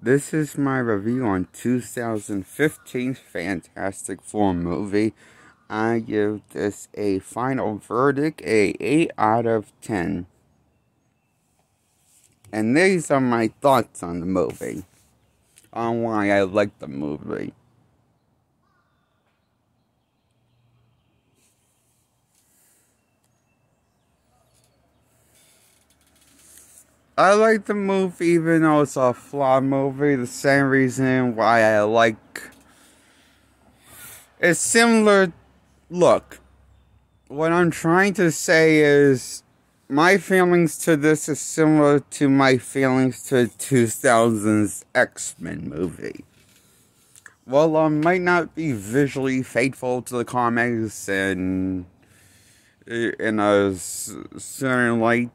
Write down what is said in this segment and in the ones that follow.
This is my review on 2015's Fantastic Four movie. I give this a final verdict, a 8 out of 10. And these are my thoughts on the movie, on why I like the movie. I like the movie even though it's a flawed movie. The same reason why I like... It's similar... Look, what I'm trying to say is... My feelings to this is similar to my feelings to 2000's X-Men movie. Well, I might not be visually faithful to the comics and in a certain light...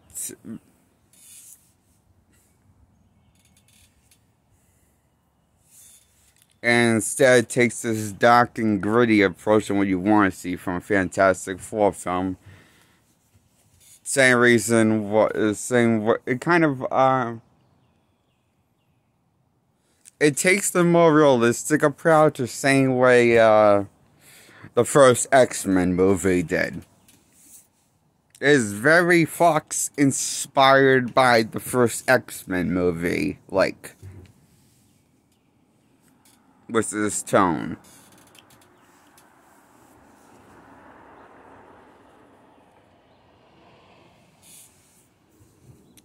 And instead takes this dark and gritty approach to what you want to see from a Fantastic Four film. Same reason, it kind of, it takes the more realistic approach the same way, the first X-Men movie did. It is very Fox inspired by the first X-Men movie, like, with this tone.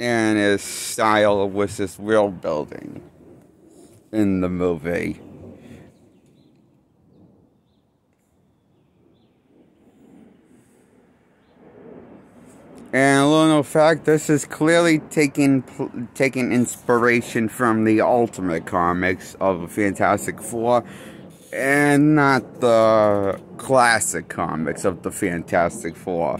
And his style with this world building in the movie. And a little known fact, this is clearly taking inspiration from the Ultimate Comics of the Fantastic Four, and not the classic comics of the Fantastic Four.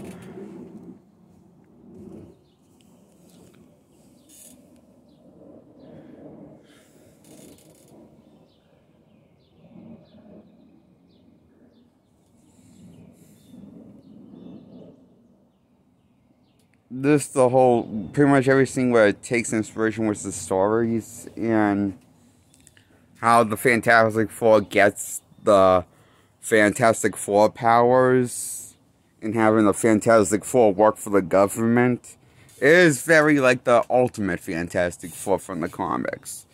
Pretty much everything where it takes inspiration with the stories and how the Fantastic Four gets the Fantastic Four powers and having the Fantastic Four work for the government. It is very like the Ultimate Fantastic Four from the comics.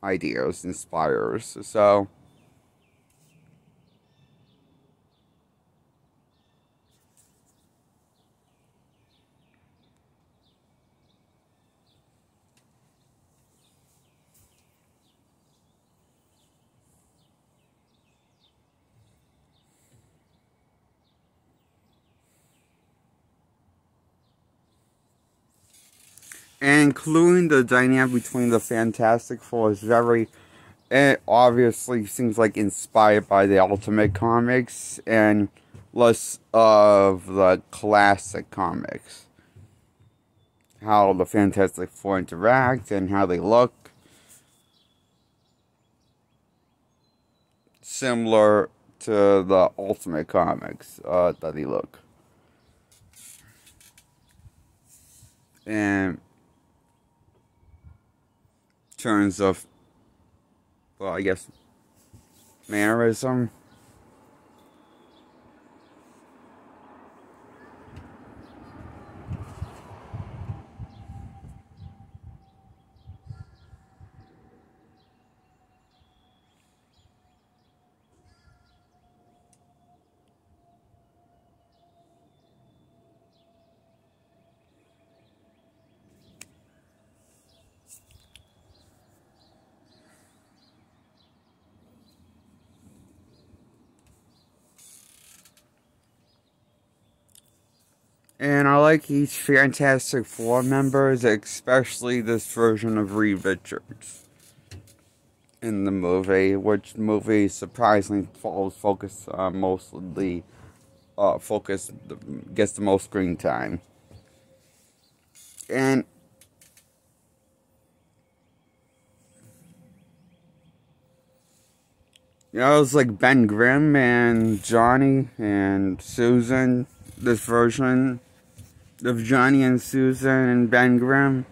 Ideas, inspires, so... And including the dynamic between the Fantastic Four is it obviously seems like inspired by the Ultimate Comics and less of the classic comics. How the Fantastic Four interact and how they look. Similar to the Ultimate Comics that they look. And terms of, well, I guess, mannerism. And I like each Fantastic Four members, especially this version of Reed Richards in the movie, which movie surprisingly gets the most screen time. And you know, it's like Ben Grimm and Johnny and Susan, this version of Johnny and Susan and Ben Grimm.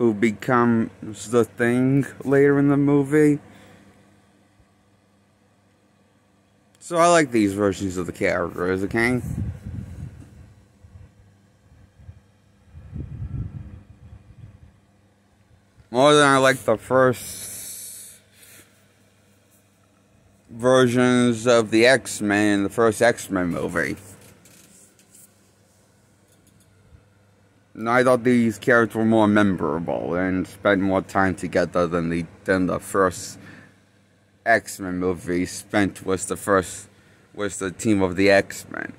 who becomes the Thing later in the movie. So I like these versions of the characters, okay? More than I like the first versions of the X-Men in the first X-Men movie. And I thought these characters were more memorable and spent more time together than the first X-Men movie spent was the team of the X-Men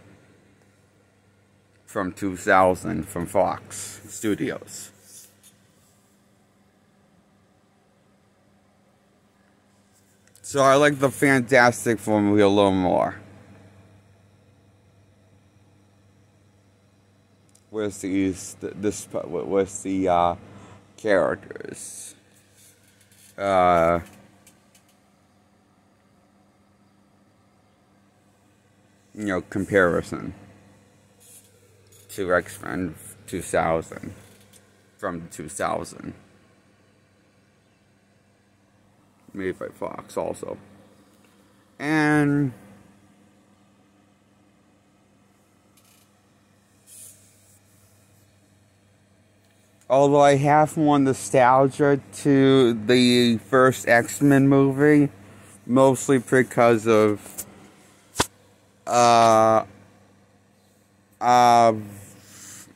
from 2000 from Fox Studios. So I like the Fantastic Four movie a little more. With the characters. Comparison to X-Men 2000 from 2000. Made by Fox also. And although I have more nostalgia to the first X-Men movie, mostly because of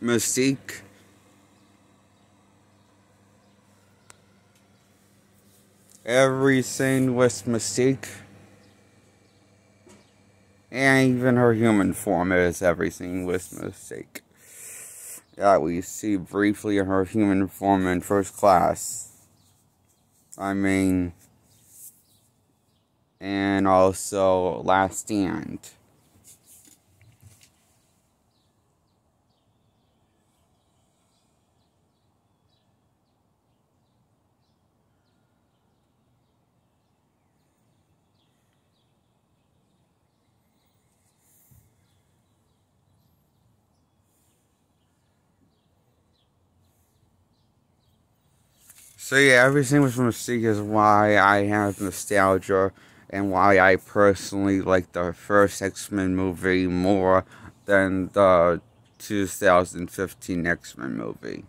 Mystique. Every scene with Mystique. And even her human form is every scene with Mystique. Yeah, we see briefly her human form in First Class. I mean, and also Last Stand. So yeah, everything with Mystique is why I have nostalgia and why I personally like the first X-Men movie more than the 2015 X-Men movie.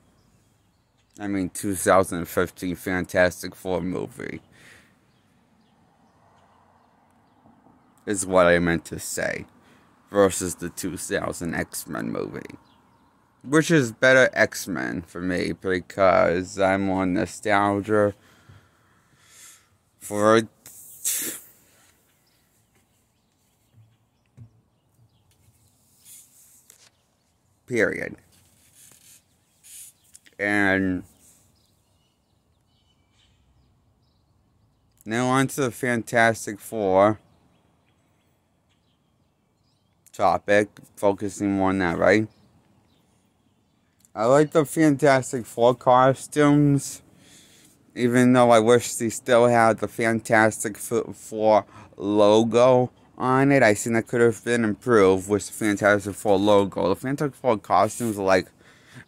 I mean 2015 Fantastic Four movie. Is what I meant to say. Versus the 2000 X-Men movie. Which is better X-Men for me because I'm on nostalgia for period. And now on to the Fantastic Four topic, focusing more on that, right? I like the Fantastic Four costumes, even though I wish they still had the Fantastic Four logo on it. I think that could have been improved with the Fantastic Four logo. The Fantastic Four costumes are like,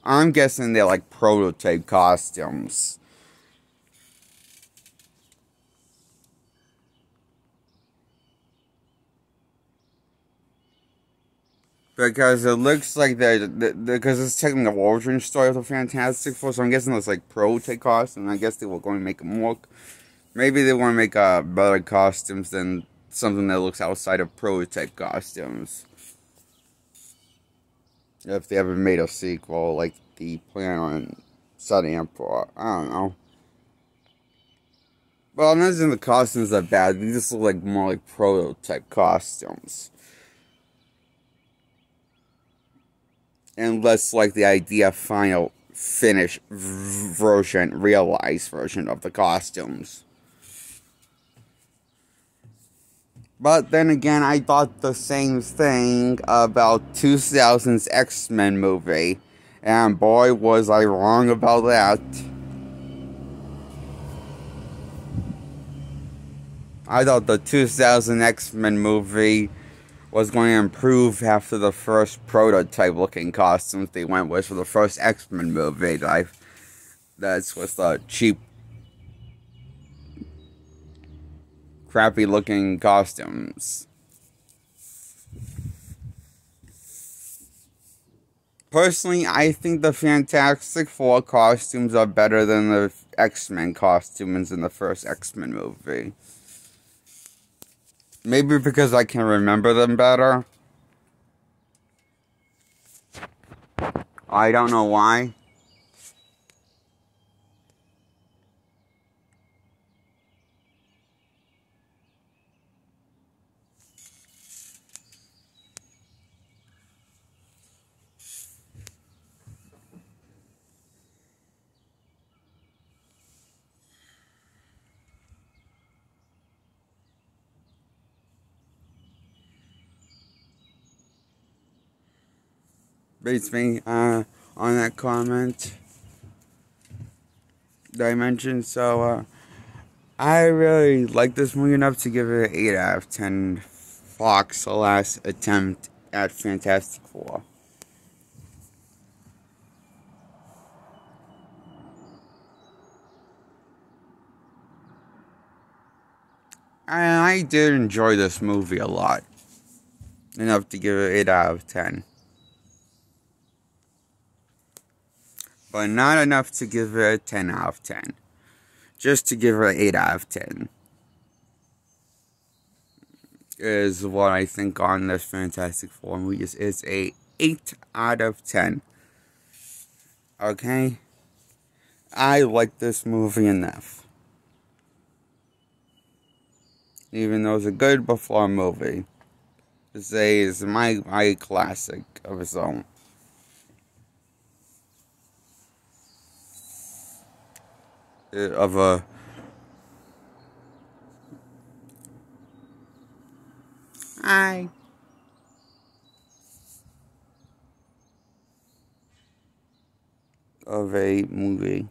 I'm guessing they're like prototype costumes. Because it looks like because it's taking the origin story of the Fantastic Four, so I'm guessing it's like prototype costumes, and I guess they were going to make them look. Maybe they want to make better costumes than something that looks outside of prototype costumes. If they ever made a sequel, like the plan on Sun Emperor, I don't know. Well, I'm not saying the costumes are bad, they just look like more like prototype costumes. And less like the idea final finished version, realized version of the costumes. But then again, I thought the same thing about 2000's X-Men movie. And boy, was I wrong about that. I thought the 2000 X-Men movie was going to improve after the first prototype looking costumes they went with for the first X-Men movie that that's with cheap, crappy looking costumes. Personally, I think the Fantastic Four costumes are better than the X-Men costumes in the first X-Men movie. Maybe because I can remember them better. I don't know why. Beats me on that comment that I mentioned. So, I really like this movie enough to give it an 8 out of 10. Fox's last attempt at Fantastic Four. And I did enjoy this movie a lot. Enough to give it 8 out of 10. But not enough to give it a 10 out of 10. Just to give it an 8 out of 10. Is what I think on this Fantastic Four movie. It's a 8 out of 10. Okay? I like this movie enough. Even though it's a good before movie. It's my classic of its own. Of a I of a movie.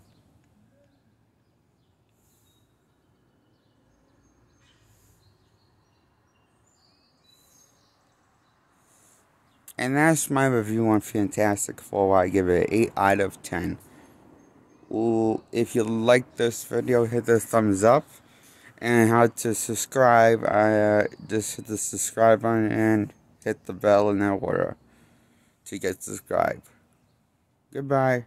And that's my review on Fantastic Four. I give it an 8 out of 10. Ooh, if you like this video, hit the thumbs up. And how to subscribe, just hit the subscribe button and hit the bell in that order to get subscribed. Goodbye.